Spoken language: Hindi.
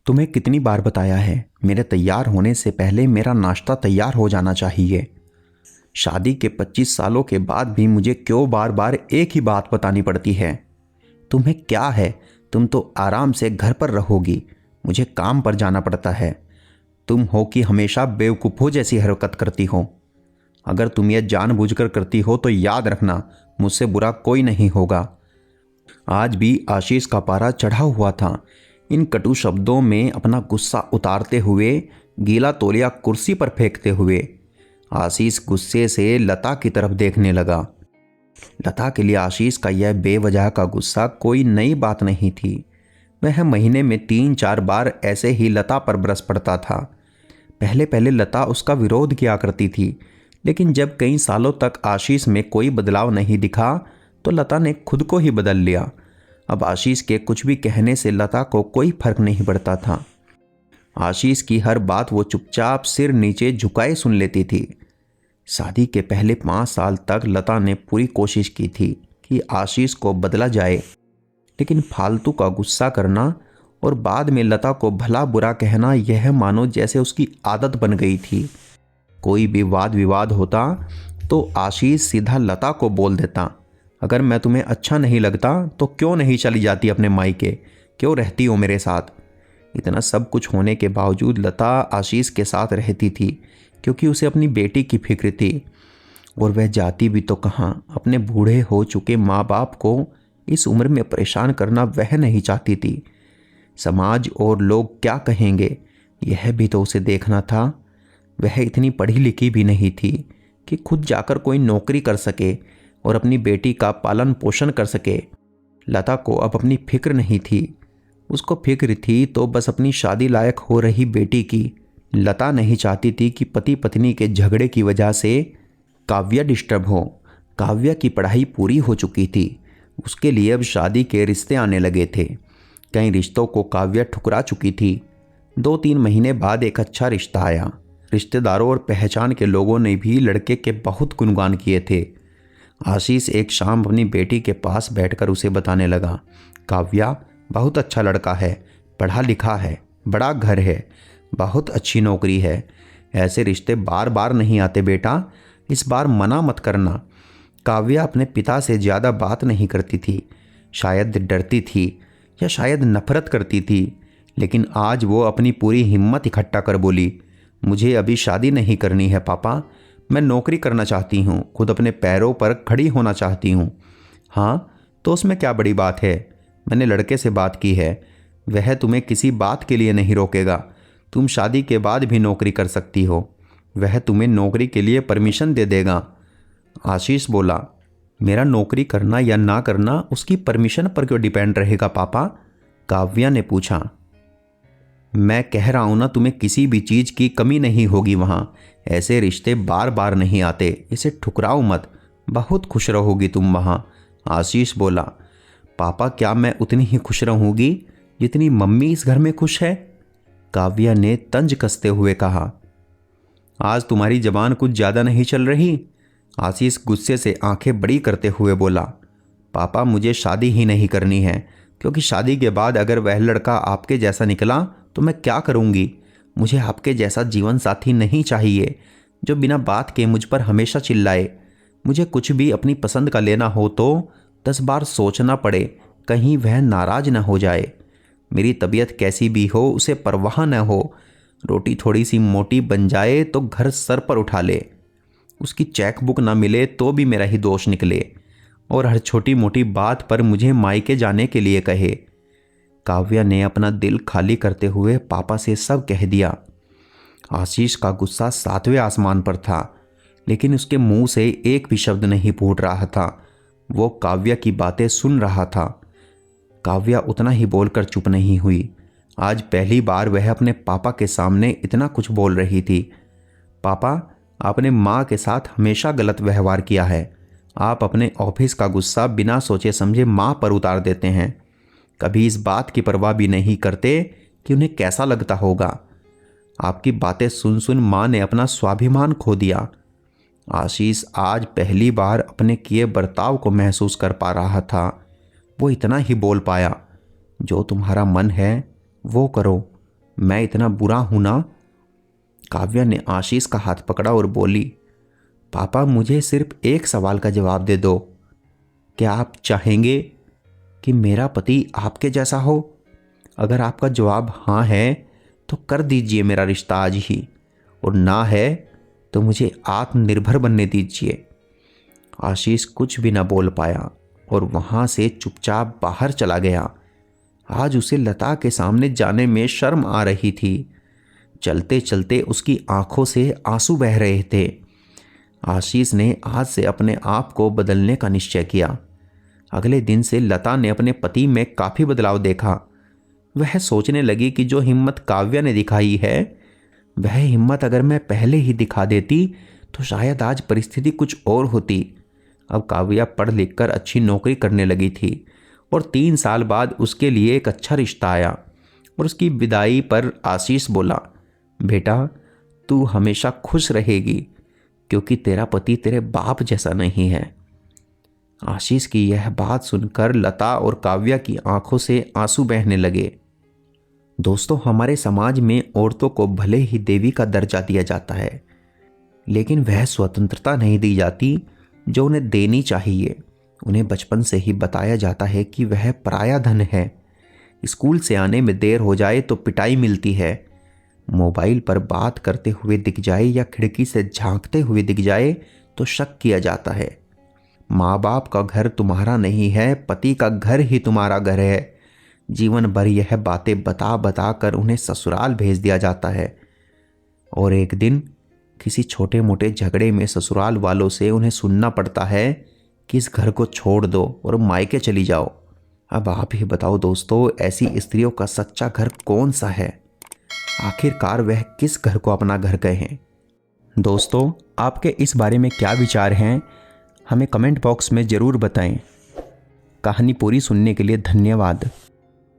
तुम्हें कितनी बार बताया है, मेरे तैयार होने से पहले मेरा नाश्ता तैयार हो जाना चाहिए। शादी के 25 सालों के बाद भी मुझे क्यों बार बार एक ही बात बतानी पड़ती है? तुम्हें क्या है? तुम तो आराम से घर पर रहोगी, मुझे काम पर जाना पड़ता है। तुम हो कि हमेशा बेवकूफ़ों जैसी हरकत करती हो। अगर तुम यह जानबूझकर करती हो तो याद रखना, मुझसे बुरा कोई नहीं होगा। आज भी आशीष का पारा चढ़ा हुआ था। इन कटु शब्दों में अपना गुस्सा उतारते हुए, गीला तौलिया कुर्सी पर फेंकते हुए आशीष गुस्से से लता की तरफ देखने लगा। लता के लिए आशीष का यह बेवजह का गुस्सा कोई नई बात नहीं थी। वह महीने में 3-4 बार ऐसे ही लता पर बरस पड़ता था। पहले पहले लता उसका विरोध किया करती थी, लेकिन जब कई सालों तक आशीष में कोई बदलाव नहीं दिखा तो लता ने खुद को ही बदल लिया। अब आशीष के कुछ भी कहने से लता को कोई फर्क नहीं पड़ता था। आशीष की हर बात वो चुपचाप सिर नीचे झुकाए सुन लेती थी। शादी के पहले 5 साल तक लता ने पूरी कोशिश की थी कि आशीष को बदला जाए, लेकिन फालतू का गुस्सा करना और बाद में लता को भला बुरा कहना, यह मानो जैसे उसकी आदत बन गई थी। कोई भी वाद विवाद होता तो आशीष सीधा लता को बोल देता, अगर मैं तुम्हें अच्छा नहीं लगता तो क्यों नहीं चली जाती अपने मायके, क्यों रहती हो मेरे साथ? इतना सब कुछ होने के बावजूद लता आशीष के साथ रहती थी, क्योंकि उसे अपनी बेटी की फिक्र थी। और वह जाती भी तो कहाँ, अपने बूढ़े हो चुके माँ बाप को इस उम्र में परेशान करना वह नहीं चाहती थी। समाज और लोग क्या कहेंगे, यह भी तो उसे देखना था। वह इतनी पढ़ी लिखी भी नहीं थी कि खुद जाकर कोई नौकरी कर सके और अपनी बेटी का पालन पोषण कर सके। लता को अब अपनी फिक्र नहीं थी। उसको फिक्र थी तो बस अपनी शादी लायक हो रही बेटी की। लता नहीं चाहती थी कि पति पत्नी के झगड़े की वजह से काव्या डिस्टर्ब हो। काव्या की पढ़ाई पूरी हो चुकी थी, उसके लिए अब शादी के रिश्ते आने लगे थे। कई रिश्तों को काव्या ठुकरा चुकी थी। 2-3 महीने बाद एक अच्छा रिश्ता आया। रिश्तेदारों और पहचान के लोगों ने भी लड़के के बहुत गुणगान किए थे। आशीष एक शाम अपनी बेटी के पास बैठकर उसे बताने लगा, काव्या बहुत अच्छा लड़का है, पढ़ा लिखा है, बड़ा घर है, बहुत अच्छी नौकरी है। ऐसे रिश्ते बार बार नहीं आते बेटा, इस बार मना मत करना। काव्या अपने पिता से ज़्यादा बात नहीं करती थी। शायद डरती थी या शायद नफरत करती थी, लेकिन आज वो अपनी पूरी हिम्मत इकट्ठा कर बोली, मुझे अभी शादी नहीं करनी है पापा, मैं नौकरी करना चाहती हूँ, खुद अपने पैरों पर खड़ी होना चाहती हूँ। हाँ तो उसमें क्या बड़ी बात है? मैंने लड़के से बात की है, वह तुम्हें किसी बात के लिए नहीं रोकेगा। तुम शादी के बाद भी नौकरी कर सकती हो, वह तुम्हें नौकरी के लिए परमिशन दे देगा। आशीष बोला, मेरा नौकरी करना या ना करना उसकी परमिशन पर क्यों डिपेंड रहेगा पापा? काव्या ने पूछा। मैं कह रहा हूं ना, तुम्हें किसी भी चीज़ की कमी नहीं होगी वहाँ। ऐसे रिश्ते बार बार नहीं आते, इसे ठुकराओ मत, बहुत खुश रहोगी तुम वहाँ। आशीष बोला, पापा क्या मैं उतनी ही खुश रहूँगी जितनी मम्मी इस घर में खुश है? काव्या ने तंज कसते हुए कहा। आज तुम्हारी जबान कुछ ज़्यादा नहीं चल रही? आशीष गुस्से से आंखें बड़ी करते हुए बोला, पापा मुझे शादी ही नहीं करनी है, क्योंकि शादी के बाद अगर वह लड़का आपके जैसा निकला तो मैं क्या करूँगी? मुझे आपके जैसा जीवन साथी नहीं चाहिए जो बिना बात के मुझ पर हमेशा चिल्लाए। मुझे कुछ भी अपनी पसंद का लेना हो तो 10 बार सोचना पड़े, कहीं वह नाराज न हो जाए। मेरी तबीयत कैसी भी हो उसे परवाह न हो, रोटी थोड़ी सी मोटी बन जाए तो घर सर पर उठा ले, उसकी चेक बुक ना मिले तो भी मेरा ही दोष निकले, और हर छोटी मोटी बात पर मुझे मायके जाने के लिए कहे। काव्या ने अपना दिल खाली करते हुए पापा से सब कह दिया। आशीष का गुस्सा 7वें आसमान पर था, लेकिन उसके मुंह से एक भी शब्द नहीं फूट रहा था। वो काव्या की बातें सुन रहा था। काव्या उतना ही बोलकर चुप नहीं हुई। आज पहली बार वह अपने पापा के सामने इतना कुछ बोल रही थी। पापा, आपने माँ के साथ हमेशा गलत व्यवहार किया है। आप अपने ऑफिस का गुस्सा बिना सोचे समझे माँ पर उतार देते हैं। कभी इस बात की परवाह भी नहीं करते कि उन्हें कैसा लगता होगा। आपकी बातें सुन सुन माँ ने अपना स्वाभिमान खो दिया। आशीष आज पहली बार अपने किए बर्ताव को महसूस कर पा रहा था। वो इतना ही बोल पाया, जो तुम्हारा मन है वो करो, मैं इतना बुरा हूं ना? काव्या ने आशीष का हाथ पकड़ा और बोली, पापा मुझे सिर्फ एक सवाल का जवाब दे दो। क्या आप चाहेंगे कि मेरा पति आपके जैसा हो? अगर आपका जवाब हाँ है तो कर दीजिए मेरा रिश्ता आज ही, और ना है तो मुझे आत्मनिर्भर बनने दीजिए। आशीष कुछ भी ना बोल पाया और वहाँ से चुपचाप बाहर चला गया। आज उसे लता के सामने जाने में शर्म आ रही थी। चलते चलते उसकी आंखों से आंसू बह रहे थे। आशीष ने आज से अपने आप को बदलने का निश्चय किया। अगले दिन से लता ने अपने पति में काफ़ी बदलाव देखा। वह सोचने लगी कि जो हिम्मत काव्या ने दिखाई है, वह हिम्मत अगर मैं पहले ही दिखा देती तो शायद आज परिस्थिति कुछ और होती। अब काव्या पढ़ लिख कर अच्छी नौकरी करने लगी थी और 3 साल बाद उसके लिए एक अच्छा रिश्ता आया। और उसकी विदाई पर आशीष बोला, बेटा तू हमेशा खुश रहेगी क्योंकि तेरा पति तेरे बाप जैसा नहीं है। आशीष की यह बात सुनकर लता और काव्या की आंखों से आंसू बहने लगे। दोस्तों, हमारे समाज में औरतों को भले ही देवी का दर्जा दिया जाता है, लेकिन वह स्वतंत्रता नहीं दी जाती जो उन्हें देनी चाहिए। उन्हें बचपन से ही बताया जाता है कि वह पराया धन है। स्कूल से आने में देर हो जाए तो पिटाई मिलती है। मोबाइल पर बात करते हुए दिख जाए या खिड़की से झांकते हुए दिख जाए तो शक किया जाता है। माँ बाप का घर तुम्हारा नहीं है, पति का घर ही तुम्हारा घर है। जीवन भर यह बातें बता बता कर उन्हें ससुराल भेज दिया जाता है और एक दिन किसी छोटे मोटे झगड़े में ससुराल वालों से उन्हें सुनना पड़ता है कि इस घर को छोड़ दो और मायके चली जाओ। अब आप ही बताओ दोस्तों, ऐसी स्त्रियों का सच्चा घर कौन सा है? आखिरकार वह किस घर को अपना घर कहे हैं? दोस्तों, आपके इस बारे में क्या विचार हैं, हमें कमेंट बॉक्स में ज़रूर बताएं। कहानी पूरी सुनने के लिए धन्यवाद।